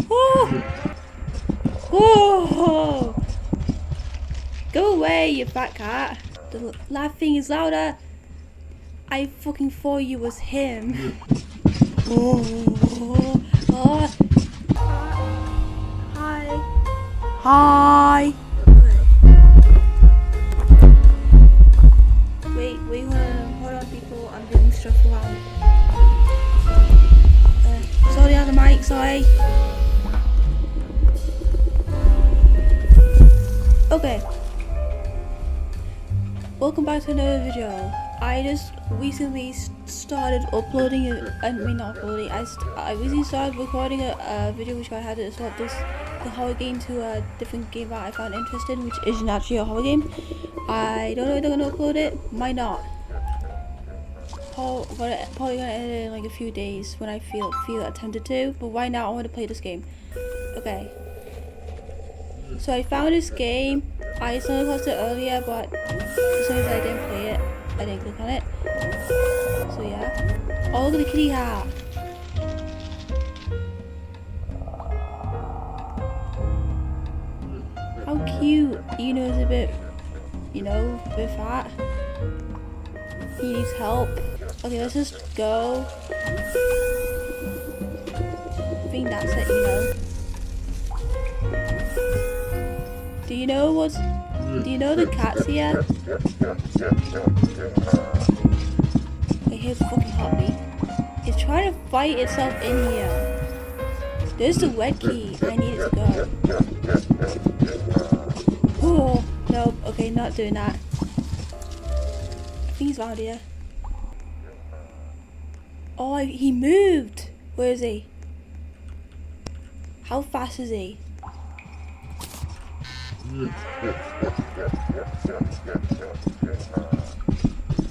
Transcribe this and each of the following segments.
Oh! Oh! Go away, you fat cat. The laughing is louder. I fucking thought you was him. Oh! Oh! Hi. Hi. Wait, hold on, people. I'm doing stuff around. Sorry on the mic, sorry. Okay. Welcome back to another video. I just recently started uploading not uploading. I recently started recording a video which I had to swap the horror game to a different game that I found interesting, which isn't actually a horror game. I don't know if they're gonna upload it. Might not. Probably gonna edit it in like a few days when I feel tempted to. But right now I want to play this game. Okay. So I found this game. I stumbled across it earlier, but as soon as I didn't play it, I didn't click on it. So yeah. Oh, look at the kitty hat. How cute. You know, it's a bit, a bit fat. He needs help. Okay, let's just go. I think that's it, Do you know the cat's here? Okay, here's fucking heartbeat. It's trying to fight itself in here. There's the red key. I need it to go. Oh, nope. Okay, not doing that. I think he's around here. Oh, he moved. Where is he? How fast is he?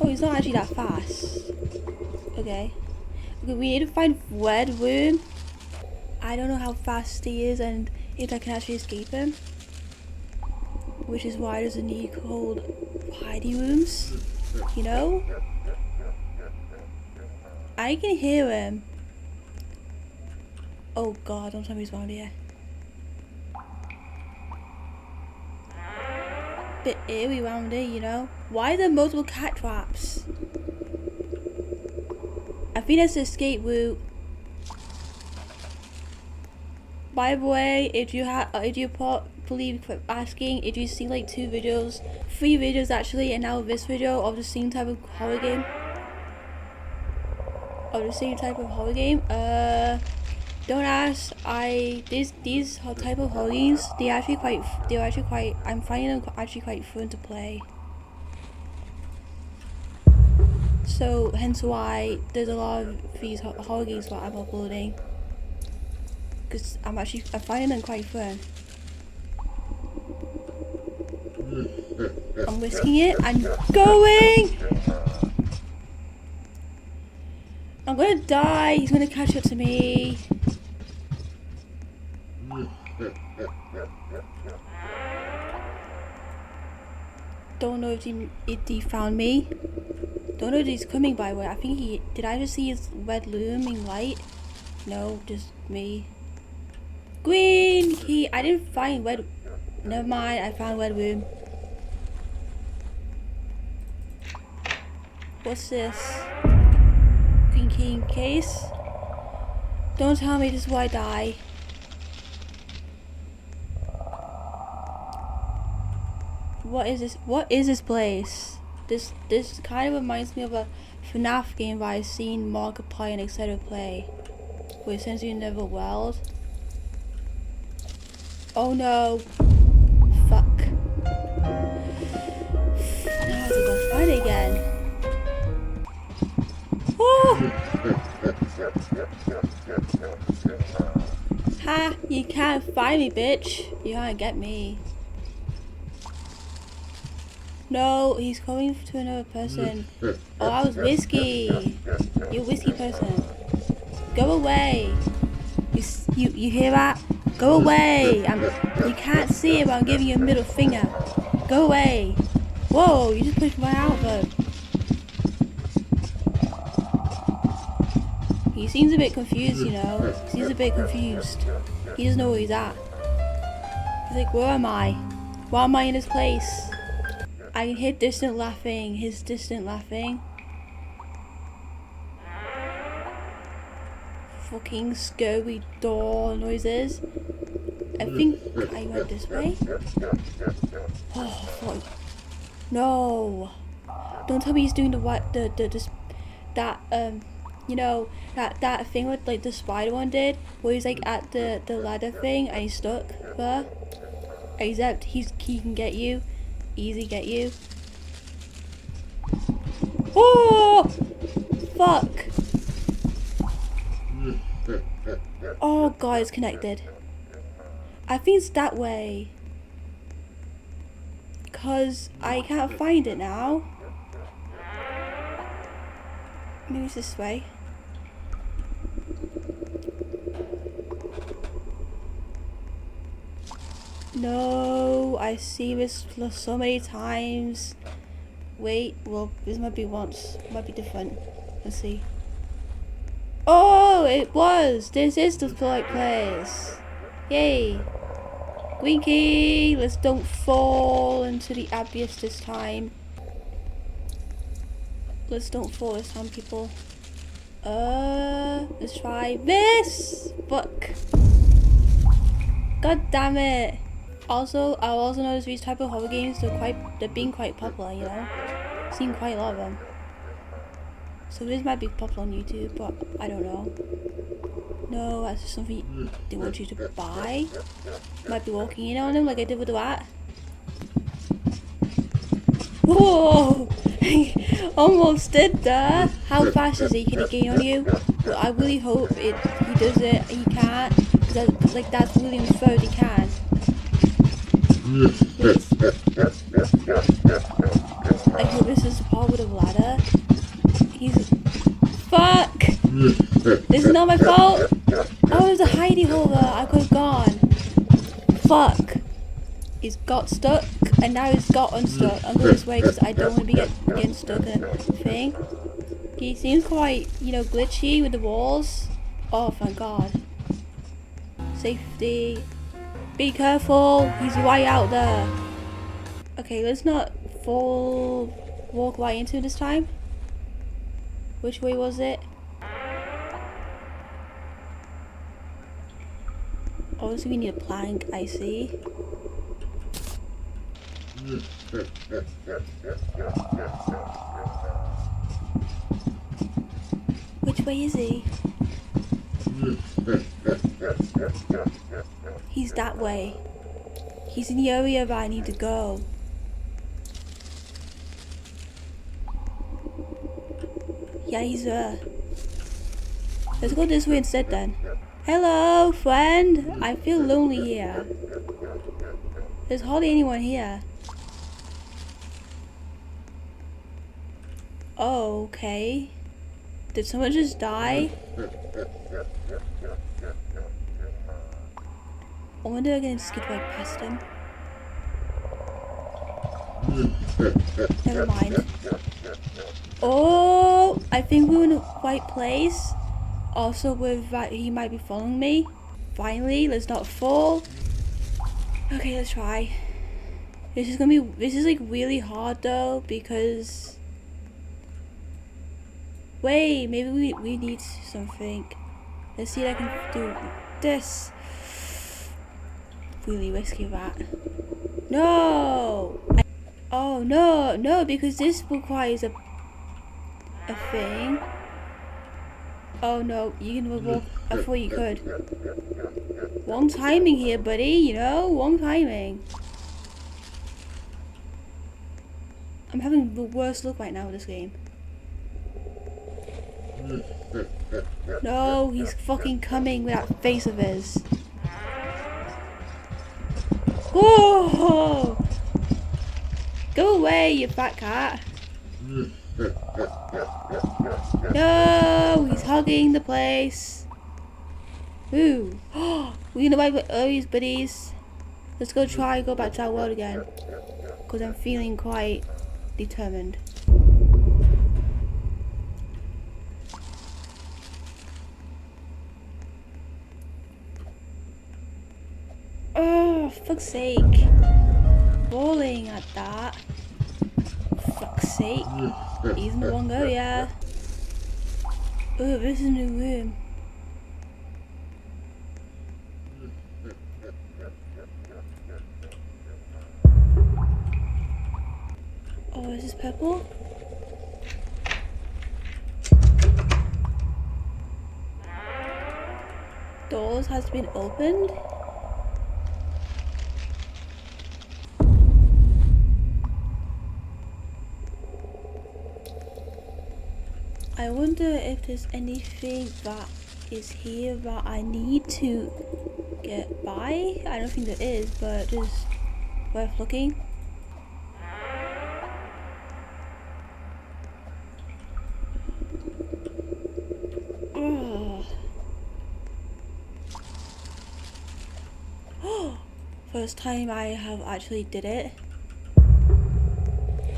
Oh, he's not actually that fast. Okay. We need to find red room. I don't know how fast he is and if I can actually escape him. Which is why there's a need called hidey rooms. I can hear him. Oh god, don't tell me he's around here. Bit eerie around here, Why are there multiple cat traps? I think that's the escape route. By the way, if you probably asking, if you see like 3 videos actually, and now this video of the same type of horror game. Don't ask. These type of horror games, they're actually quite. I'm finding them actually quite fun to play. So hence why there's a lot of these horror games that I'm uploading. Because I'm finding them quite fun. I'm risking it. I'm going. I'm gonna die. He's gonna catch up to me. Don't know if he found me. Don't know if he's coming, by the way. I think did I just see his red looming light? No, just me. Green key. I didn't find red. Never mind. I found red room. What's this? Green key in case. Don't tell me this is why I die. What is this? What is this place? This kind of reminds me of a FNAF game that I've seen Markiplier and etc. play, where it sends you in another world. Oh no! Fuck! Now I have to go find it again. Oh! Ha! You can't find me, bitch! You can't get me. No, he's coming to another person. Oh, I was whiskey. You're a whiskey person. Go away. You hear that? Go away. You can't see it, but I'm giving you a middle finger. Go away. Whoa, you just pushed my out of him. You seems a bit confused, you know. Seems a bit confused. He doesn't know where he's at. He's like, where am I? Why am I in this place? I can hear distant laughing. His distant laughing. Fucking scary door noises. I think I went this way. Oh fuck. No. Don't tell me he's doing you know, that thing with like the spider one did, where he's like at the ladder thing and he's stuck there. Except he can get you. Easy get you. Oh fuck. Oh god, it's connected. I think it's that way. Cause I can't find it now. Maybe it's this way. No, I see this so many times. Wait, well, this might be once. Might be different. Let's see. Oh, it was! This is the right place. Yay! Winky! Let's don't fall into the abyss this time. Let's don't fall this time, people. Let's try this book. God damn it! Also, I also noticed these type of horror games they're being quite popular, you know? Seen quite a lot of them. So this might be popular on YouTube, but I don't know. No, that's just something they want you to buy. Might be walking in on them like I did with the rat. Whoa! Almost did that. How fast is he? Can he gain on you? Well, I really hope he does it. He can't. That's really unfair if he can. I hope this is the part with a ladder. Fuck! This is not my fault! Oh, there's a hidey hole there. I could have gone. Fuck! He's got stuck, and now he's got unstuck. I'm going this way because I don't want to be getting stuck in a thing. He seems quite, you know, glitchy with the walls. Oh, thank God. Safety. Be careful, he's right out there. Okay, let's not walk right into it this time. Which way was it? Obviously we need a plank, I see. Which way is he? He's that way. He's in the area where I need to go. Yeah, he's there. Let's go this way instead then. Hello, friend. I feel lonely here. There's hardly anyone here. Oh, okay. Did someone just die? I wonder if I can skip right past him. Never mind. Oh, I think we're in the right place. Also, he might be following me. Finally, let's not fall. Okay, let's try. This is like really hard though because. Wait, maybe we need something. Let's see if I can do this. Really risky that. No! Oh no, because this requires a thing. Oh no, you can walk. I thought you could. Wrong timing here, buddy, you know? Wrong timing. I'm having the worst luck right now with this game. No, he's fucking coming with that face of his. Whoa! Go away, you fat cat. No, he's hugging the place. Ooh. We're gonna wipe all these buddies. Let's go back to our world again. Because I'm feeling quite determined. Oh, fuck's sake. Falling at that. Fuck's sake. He's in the wrong area. Oh, this is a new room. Oh, is this purple? Doors has been opened. I wonder if there's anything that is here that I need to get by. I don't think there is, but just worth looking. First time I have actually did it.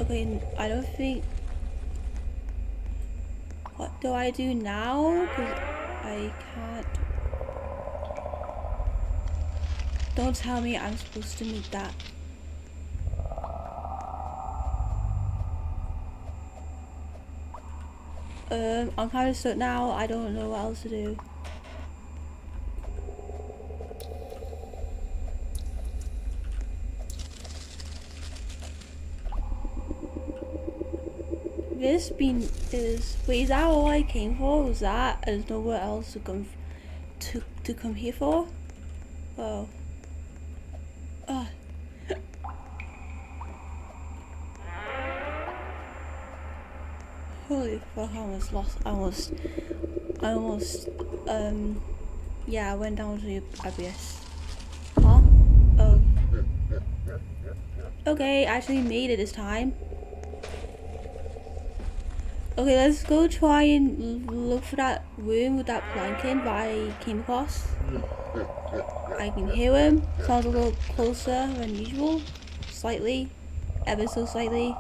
Okay, I don't think. What do I do now? Because I can't. Don't tell me I'm supposed to make that. I'm kind of stuck now. I don't know what else to do. This bean is. Wait, is that all I came for? Was that? There's nowhere else to come to come here for? Oh. Holy fuck! I almost lost. I almost. Yeah, I went down to the abyss. Huh? Oh. Okay, I actually made it this time. Okay, let's go try and look for that room with that planking that I came across. I can hear him. Sounds a little closer than usual. Slightly. Ever so slightly.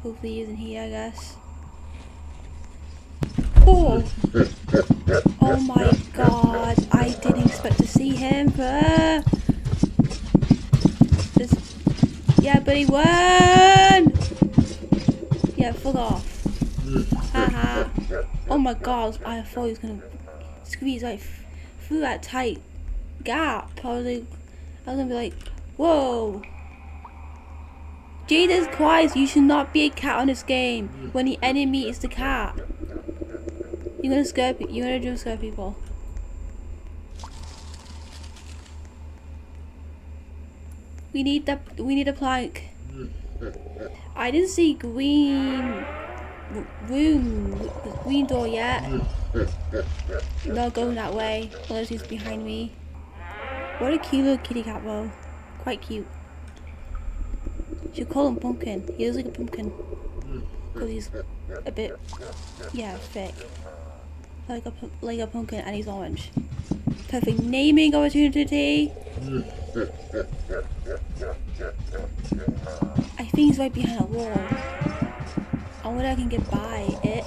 Hopefully he isn't here, I guess. Oh! Oh my god. I didn't expect to see him. Yeah, but he won! Yeah, fuck off. Haha. Oh my god, I thought he was gonna squeeze like through that tight gap. I was gonna be like, whoa. Jesus Christ, you should not be a cat on this game when the enemy is the cat. You're gonna scare people. We need a plank. I didn't see green door yet. Not going that way, unless he's behind me. What a cute little kitty cat though. Quite cute. Should call him Pumpkin. He looks like a pumpkin. Because he's a bit, yeah, thick. Like a pumpkin, and he's orange. Perfect naming opportunity. I think he's right behind a wall. I wonder if I can get by it.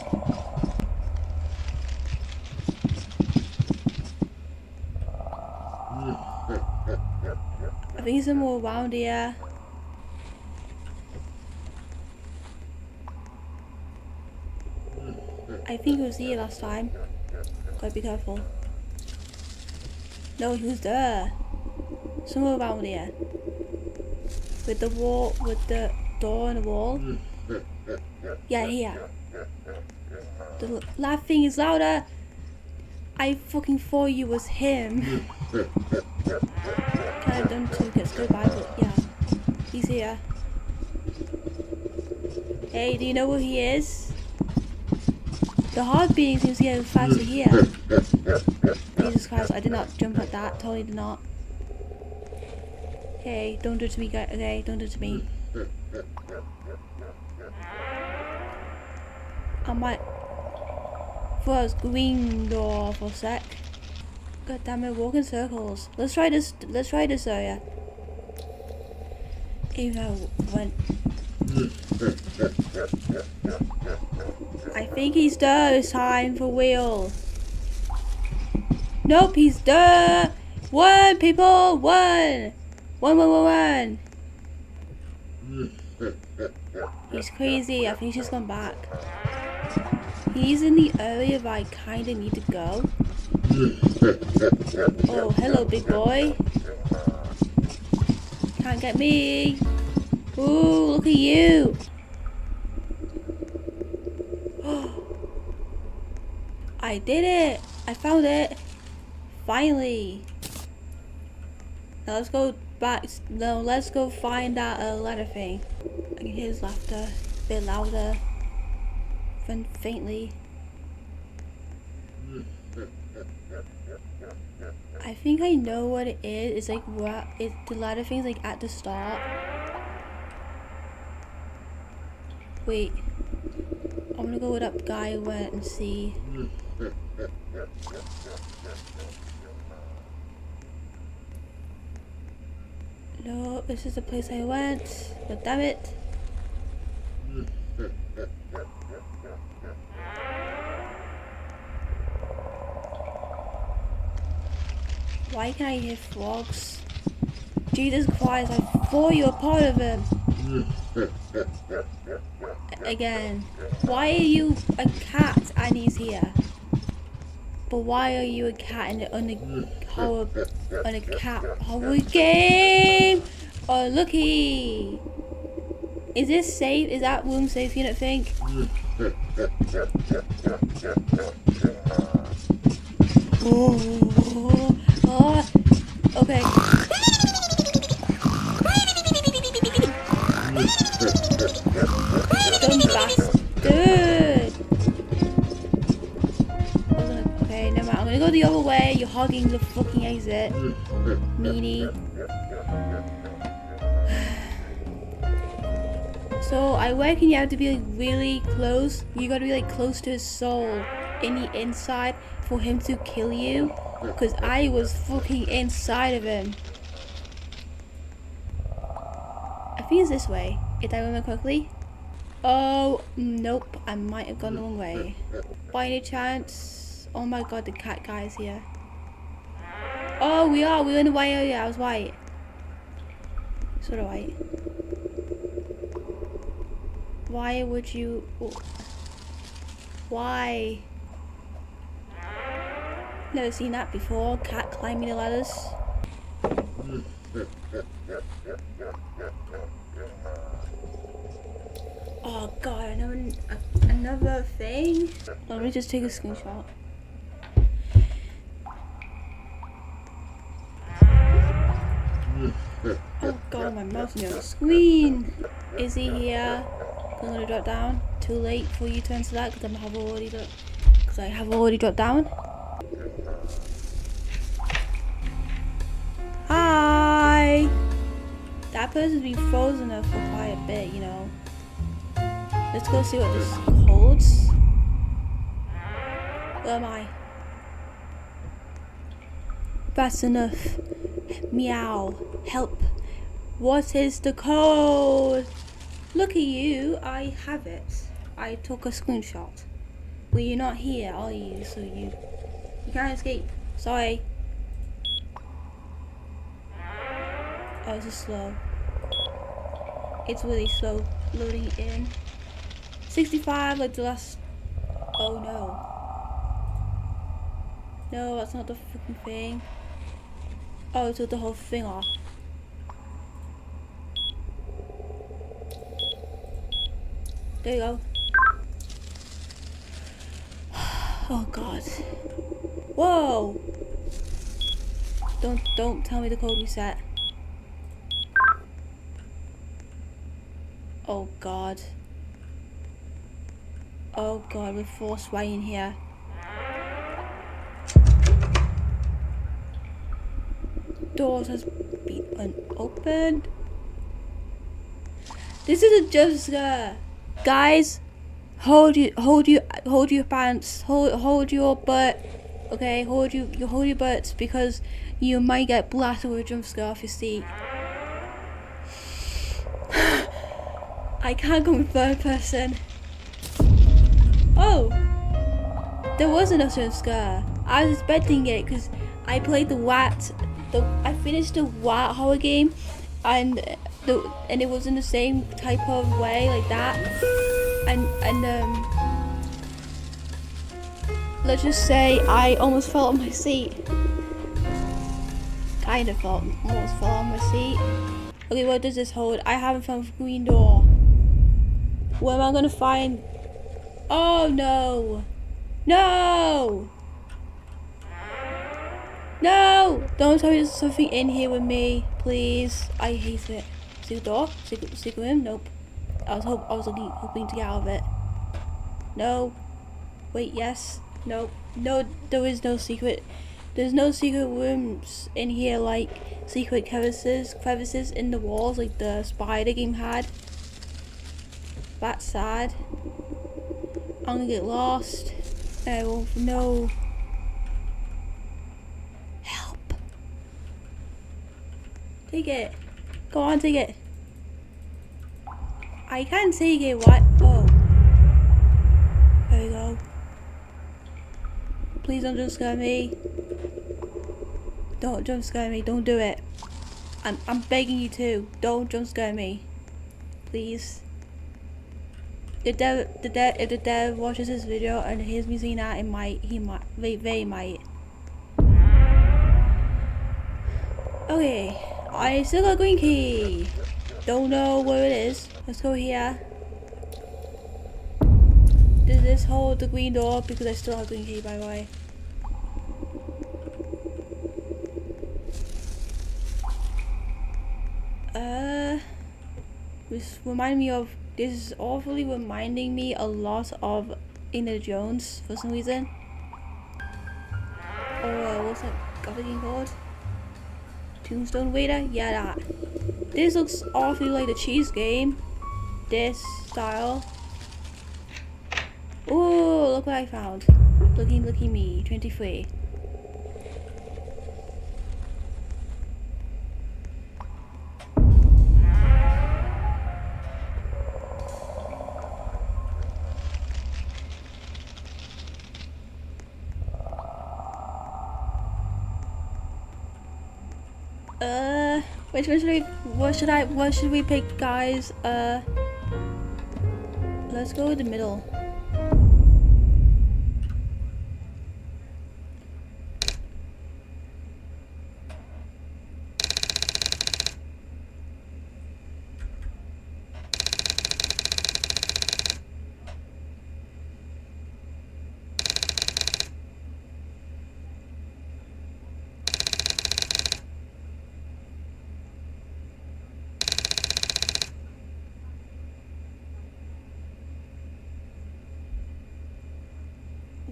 I think there's some more around here. I think he was here last time. Gotta be careful. No, he was there. Somewhere around here. With the wall, with the door and the wall. Yeah, here. The laughing is louder. I fucking thought you was him. Kind of done to get scared by, but yeah. He's here. Hey, do you know where he is? The heartbeat seems to get faster here. Jesus Christ, I did not jump at that. Totally did not. Okay, don't do it to me, guys. Okay, don't do it to me. I might first green door for a sec. God damn it, walk in circles. Let's try this area. Even though I went. I think he's there this time for real. Nope, he's there. One, people! One! One! He's crazy. I think he's just gone back. He's in the area where I kinda need to go. Oh, hello, big boy. Can't get me. Ooh, look at you. I did it. I found it. Finally. Now let's go back. No, let's go find that ladder thing. I can hear his laughter. A bit louder. Faintly. I think I know what it is. It's like what it. The ladder thing's like at the start. Wait. I'm gonna go where that guy went and see. No, this is the place I went. But damn it. Why can I hear frogs? Jesus Christ, I thought you were part of him. Again. Why are you a cat and he's here? But why are you a cat on a cat horror game? Oh, looky! Is this safe? Is that room safe? You don't think? Oh, okay. Dumb bastard! Okay, never mind. I'm gonna go the other way. You're hogging the fucking exit. Meanie. So I reckon you have to be like really close. You gotta be like close to his soul in the inside for him to kill you. Cause I was fucking inside of him. I think it's this way. If I remember correctly. Oh nope, I might have gone the wrong way. By any chance? Oh my god, the cat guy is here. Oh, we're in the white area. I was white. Sort of white. Why would you? Why? Never seen that before. Cat climbing the ladders. Oh god, another thing. Let me just take a screenshot. Oh god, my mouse is on the screen. Is he here? I'm gonna drop down. Too late for you to answer that because I have already dropped down. Hi. That person's been frozen there for quite a bit, you know. Let's go see what this holds. Where am I? That's enough. Meow. Help. What is the code? Look at you. I have it. I took a screenshot. Well, you're not here, are you? So you can't escape. Sorry. Oh, this is slow. It's really slow loading it in. 65 like the last. Oh no. No, that's not the fucking thing. Oh, it took the whole thing off. There you go. Oh god. Whoa! Don't tell me the code reset. Oh god. Oh god, we're forced right in here. Doors has been unopened. This is a jump scare. Guys, hold your pants, hold your butt. Okay, hold your butts because you might get blasted with a jump scare off your seat. I can't go in third person. Oh, there wasn't a jump scare. I was expecting it because I played the I finished the White Horror game, and it was in the same type of way like that, and let's just say I almost fell on my seat. Kind of almost fell on my seat. Okay, what does this hold? I haven't found the green door. Where am I gonna find? Oh no! No! No! Don't tell me there's something in here with me, please. I hate it. Secret door? Secret room? Nope. I was hoping to get out of it. No. Wait, yes. Nope. No, there is no secret. There's no secret rooms in here like secret crevices in the walls like the Spider game had. That's sad. I'm gonna get lost. I will no help. Take it. Go on, take it. I can't take it. What? Oh. There we go. Please don't jump scare me. Don't jump scare me. Don't do it. I'm begging you to. Don't jump scare me. Please. If the dev watches this video and hears me saying that, they might. Okay, I still got a green key. Don't know where it is. Let's go here. Does this hold the green door? Because I still have a green key, by the way. This is awfully reminding me a lot of Indiana Jones for some reason. Or what's that other game called? Tombstone Waiter? Yeah, that. This looks awfully like the cheese game. This style. Oh, look what I found. Looky me, 23. What should we pick, guys? Let's go with the middle.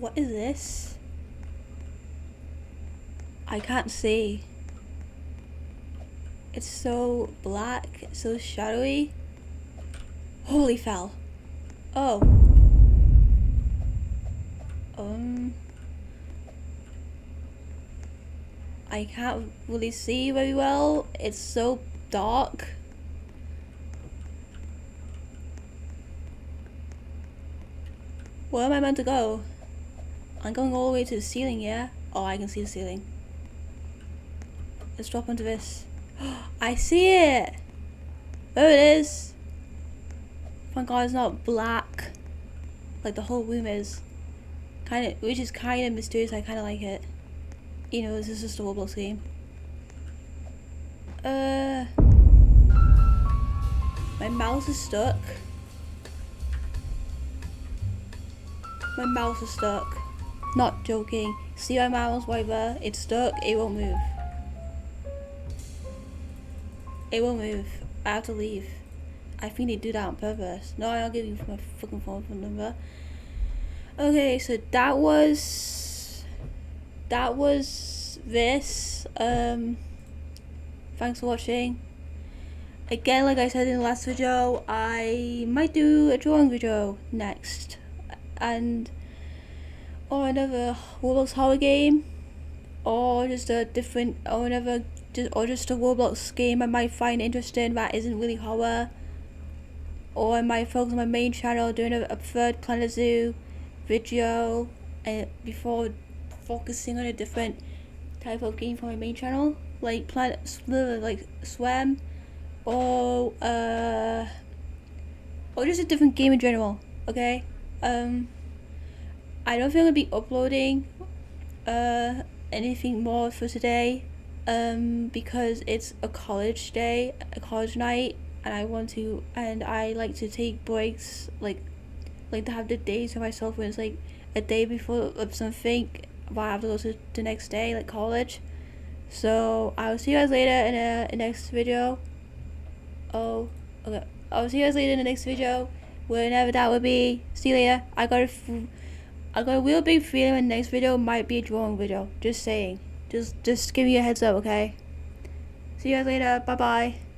What is this? I can't see. It's so black, so shadowy. Holy fell. Oh. I can't really see very well. It's so dark. Where am I meant to go? I'm going all the way to the ceiling, yeah? Oh, I can see the ceiling. Let's drop onto this. I see it! There it is! Thank God it's not black. Like the whole room is. Which is kind of mysterious. I kind of like it. You know, this is just a Roblox game. My mouse is stuck. My mouse is stuck. Not joking. See my mouse right there? It's stuck. It won't move. It won't move. I have to leave. I think they do that on purpose. No, I'll give you my fucking phone number. Okay, so that was this. Thanks for watching. Again, like I said in the last video, I might do a drawing video next, or another Roblox horror game, or just a different, or just a Roblox game I might find interesting that isn't really horror, or I might focus on my main channel doing a third Planet Zoo video, and before focusing on a different type of game for my main channel, like like Swam, or just a different game in general. Okay. I don't think I'll be uploading anything more for today, because it's a college day, a college night, and I like to take breaks, like to have the days for myself when it's like a day before of something, but I have to go to the next day, like college. So I'll see you guys later in the next video. Oh, okay. I'll see you guys later in the next video, whenever that will be. See you later. I got a real big feeling the next video might be a drawing video. Just saying. Just give me a heads up, okay? See you guys later. Bye bye.